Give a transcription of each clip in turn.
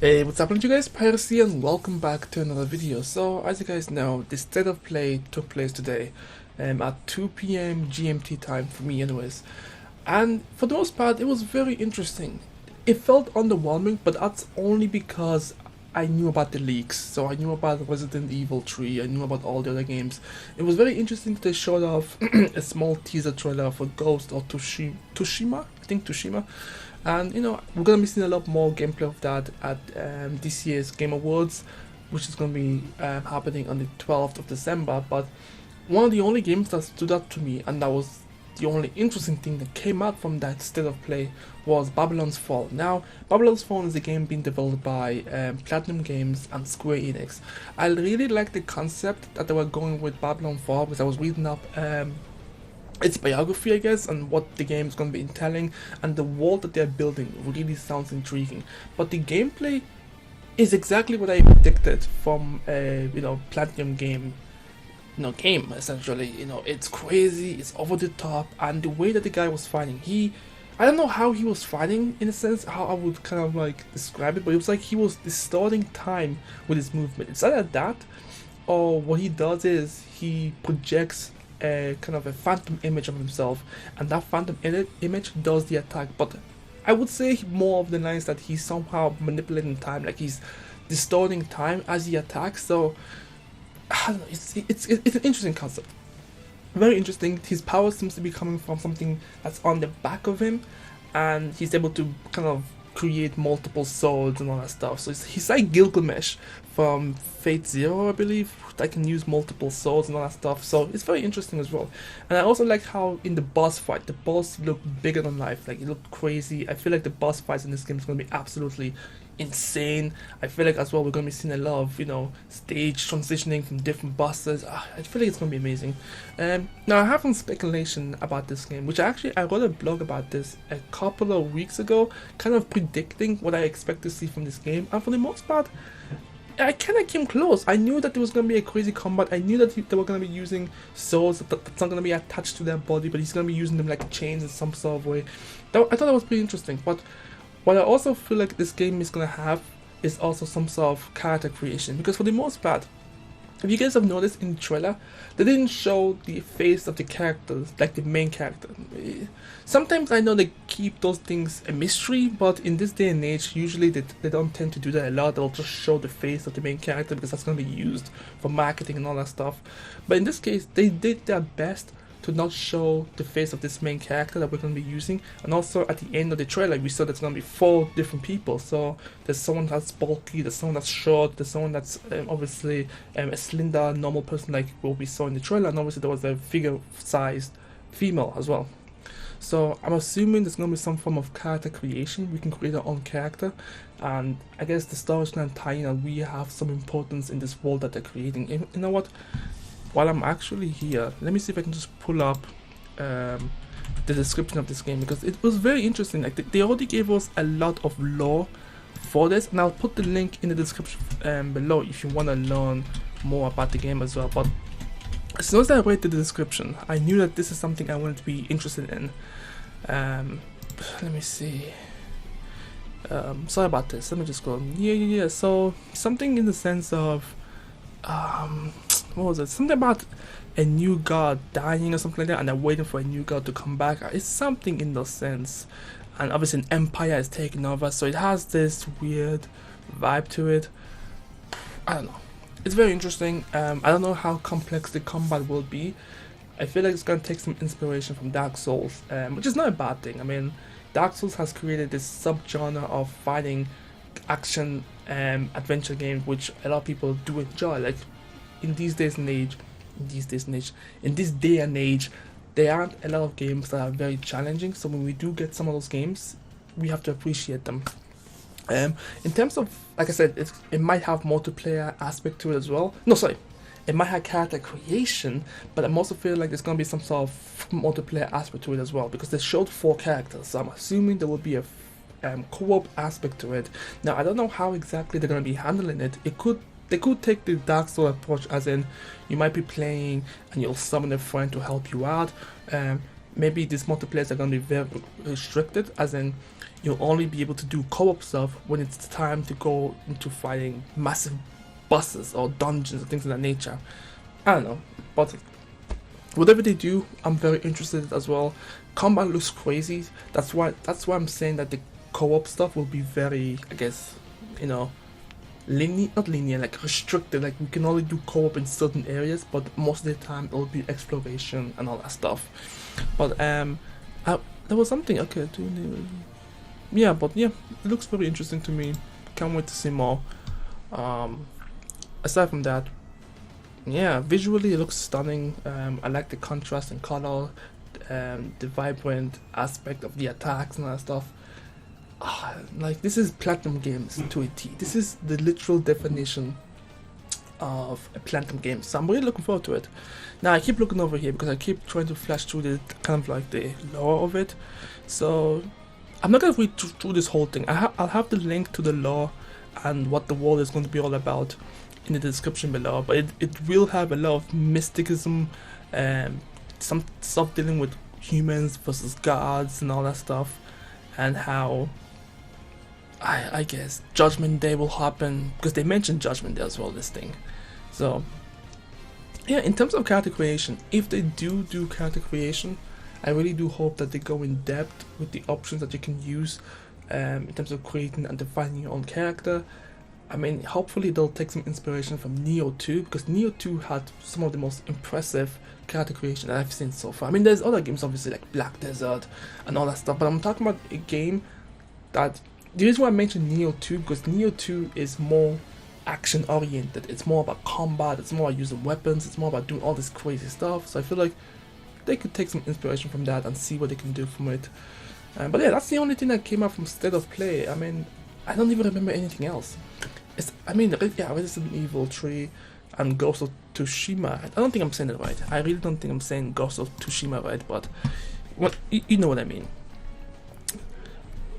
Hey, what's happening to you guys? Pyros here and welcome back to another video. So, as you guys know, the state of play took place today at 2 p.m. GMT time for me anyways. And for the most part, it was very interesting. It felt underwhelming, but that's only because I knew about the leaks. So I knew about Resident Evil 3, I knew about all the other games. It was very interesting that they showed off a small teaser trailer for Ghost or Tushima, I think Tushima. And you know, we're gonna be seeing a lot more gameplay of that at this year's Game Awards, which is gonna be happening on the 12th of December. But one of the only games that stood out to me, and that was the only interesting thing that came out from that state of play, was Babylon's Fall. Now, Babylon's Fall is a game being developed by Platinum Games and Square Enix. I really like the concept that they were going with Babylon Fall, because I was reading up its biography, I guess, and what the game is going to be entailing, and the world that they're building really sounds intriguing. But the gameplay is exactly what I predicted from a Platinum game, game essentially. It's crazy, it's over the top, and the way that the guy was fighting, I don't know how he was fighting, in a sense, how I would kind of like describe it, but it was like he was distorting time with his movement. It's either that, or what he does is he projects a kind of a phantom image of himself, and that phantom image does the attack. But I would say more of the lines that he's somehow manipulating time, like he's distorting time as he attacks. So I don't know, it's an interesting concept, very interesting. His power seems to be coming from something that's on the back of him, and he's able to kind of create multiple swords and all that stuff. So he's like Gilgamesh from Fate Zero, I believe, that can use multiple swords and all that stuff. So it's very interesting as well. And I also like how in the boss fight, the boss looked bigger than life. Like, it looked crazy. I feel like the boss fights in this game is going to be absolutely insane. I feel like as well we're going to be seeing a lot of stage transitioning from different bosses. I feel like it's going to be amazing. Now I have some speculation about this game, which I wrote a blog about this a couple of weeks ago, kind of predicting what I expect to see from this game, and for the most part I kind of came close. I knew that there was going to be a crazy combat. I knew that they were going to be using swords that's not going to be attached to their body, but he's going to be using them like chains in some sort of way. I thought that was pretty interesting. But what I also feel like this game is going to have is also some sort of character creation, because for the most part, if you guys have noticed in the trailer, they didn't show the face of the characters, like the main character. Sometimes I know they keep those things a mystery, but in this day and age, usually they don't tend to do that a lot. They'll just show the face of the main character because that's going to be used for marketing and all that stuff. But in this case, they did their best to not show the face of this main character that we're going to be using. And also at the end of the trailer, we saw there's going to be 4 different people. So there's someone that's bulky, there's someone that's short, there's someone that's obviously a slender normal person like what we saw in the trailer, and obviously there was a figure-sized female as well. So I'm assuming there's going to be some form of character creation. We can create our own character, and I guess the story is going to tie in, and we have some importance in this world that they're creating. You know what? While I'm actually here, let me see if I can just pull up the description of this game, because it was very interesting. Like they already gave us a lot of lore for this, and I'll put the link in the description below if you want to learn more about the game as well. But as soon as I read the description, I knew that this is something I wanted to be interested in. Let me see. Sorry about this. Let me just go. Yeah. So something in the sense of what was it? Something about a new god dying or something like that, and they're waiting for a new god to come back. It's something in those sense. And obviously an empire is taking over, so it has this weird vibe to it. I don't know. It's very interesting. I don't know how complex the combat will be. I feel like it's going to take some inspiration from Dark Souls, which is not a bad thing. I mean, Dark Souls has created this subgenre of fighting action adventure games, which a lot of people do enjoy. Like in this day and age, there aren't a lot of games that are very challenging. So when we do get some of those games, we have to appreciate them. In terms of, like I said, it might have multiplayer aspect to it as well. No, sorry, it might have character creation, but I'm also feel like there's gonna be some sort of multiplayer aspect to it as well, because they showed 4 characters. So I'm assuming there will be a co-op aspect to it. Now I don't know how exactly they're gonna be handling it. They could take the Dark Souls approach, as in you might be playing and you'll summon a friend to help you out. Maybe these multiplayers are going to be very restricted, as in you'll only be able to do co-op stuff when it's time to go into fighting massive bosses or dungeons or things of that nature. I don't know, but whatever they do, I'm very interested as well. Combat looks crazy. That's why I'm saying that the co-op stuff will be very, I guess, you know, not linear, like restricted. Like we can only do co-op in certain areas, but most of the time it'll be exploration and all that stuff. But there was something. Okay, yeah, but yeah, it looks very interesting to me. Can't wait to see more. Aside from that, yeah, visually it looks stunning. I like the contrast in color, the vibrant aspect of the attacks and all that stuff. Like, this is Platinum Games to a T. This is the literal definition of a Platinum game, so I'm really looking forward to it. Now I keep looking over here because I keep trying to flash through the kind of like the lore of it, so I'm not gonna read through this whole thing. I'll have the link to the lore and what the world is going to be all about in the description below, but it will have a lot of mysticism, some stuff dealing with humans versus gods and all that stuff, and how I guess Judgment Day will happen, because they mentioned Judgment Day as well, this thing. So yeah, in terms of character creation, if they do character creation, I really do hope that they go in depth with the options that you can use in terms of creating and defining your own character. I mean, hopefully they'll take some inspiration from Neo 2, because Neo 2 had some of the most impressive character creation that I've seen so far. I mean, there's other games obviously like Black Desert and all that stuff, but I'm talking about a game that, the reason why I mentioned Neo 2, because Neo 2 is more action oriented. It's more about combat, it's more about using weapons, it's more about doing all this crazy stuff. So I feel like they could take some inspiration from that and see what they can do from it. But yeah, that's the only thing that came out from State of Play. I mean, I don't even remember anything else. Yeah, Resident Evil 3 and Ghost of Tsushima. I don't think I'm saying it right. I really don't think I'm saying Ghost of Tsushima right, but you know what I mean.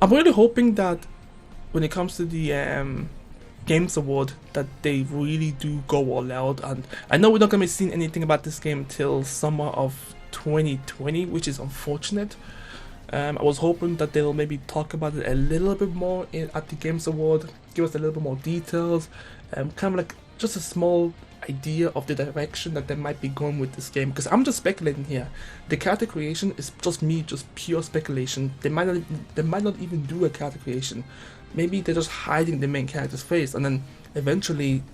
I'm really hoping that when it comes to the Games Award, that they really do go all out. And I know we're not going to be seeing anything about this game until summer of 2020, which is unfortunate. I was hoping that they'll maybe talk about it a little bit more at the Games Award, give us a little bit more details, kind of like just a small idea of the direction that they might be going with this game, because I'm just speculating here. The character creation is just pure speculation. They might not even do a character creation. Maybe they're just hiding the main character's face, and then eventually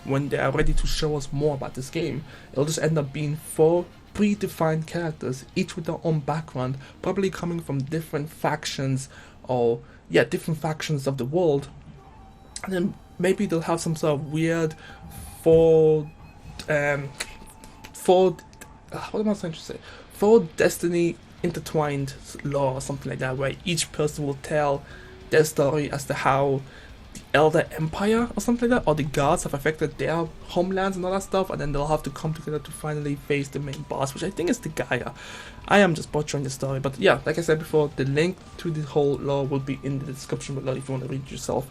when they are ready to show us more about this game, it'll just end up being 4 predefined characters, each with their own background, probably coming from different factions, or yeah, different factions of the world. And then maybe they'll have some sort of weird what am I trying to say? 4 Destiny intertwined lore or something like that, where each person will tell their story as to how the Elder Empire or something like that, or the gods have affected their homelands and all that stuff, and then they'll have to come together to finally face the main boss, which I think is the Gaia. I am just butchering the story, but yeah, like I said before, the link to the whole lore will be in the description below if you want to read it yourself.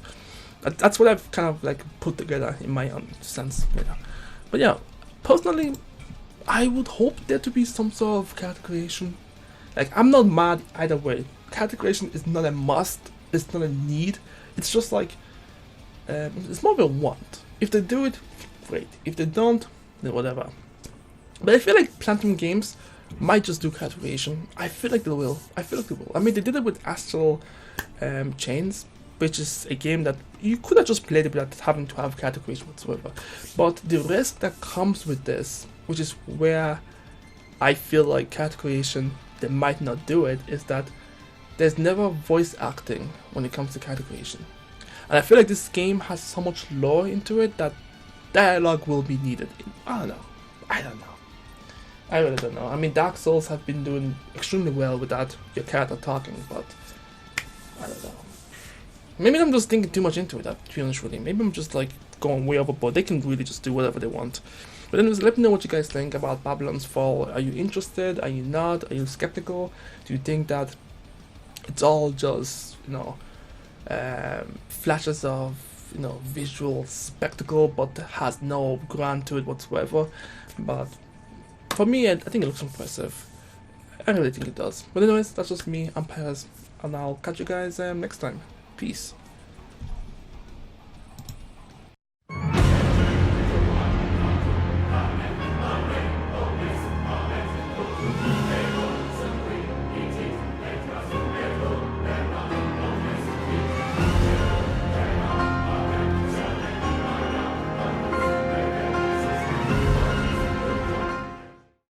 That's what I've kind of like put together in my own sense. But yeah, personally, I would hope there to be some sort of character creation. Like, I'm not mad either way. Character creation is not a must, it's not a need. It's just like, it's more of a want. If they do it, great. If they don't, then whatever. But I feel like Platinum Games might just do character creation. I feel like they will. I mean, they did it with Astral Chains, which is a game that you could have just played it without having to have character creation whatsoever. But the risk that comes with this, which is where I feel like character creation, they might not do it, is that there's never voice acting when it comes to character creation. And I feel like this game has so much lore into it that dialogue will be needed. I don't know. I really don't know. I mean, Dark Souls have been doing extremely well without your character talking, but I don't know. Maybe I'm just thinking too much into it, to be honest with you. Maybe I'm just like going way overboard. They can really just do whatever they want. But anyways, let me know what you guys think about Babylon's Fall. Are you interested? Are you not? Are you skeptical? Do you think that it's all just, flashes of, visual spectacle, but has no ground to it whatsoever? But for me, I think it looks impressive. I really think it does. But anyways, that's just me. I'm Pyros. and I'll catch you guys next time. Peace.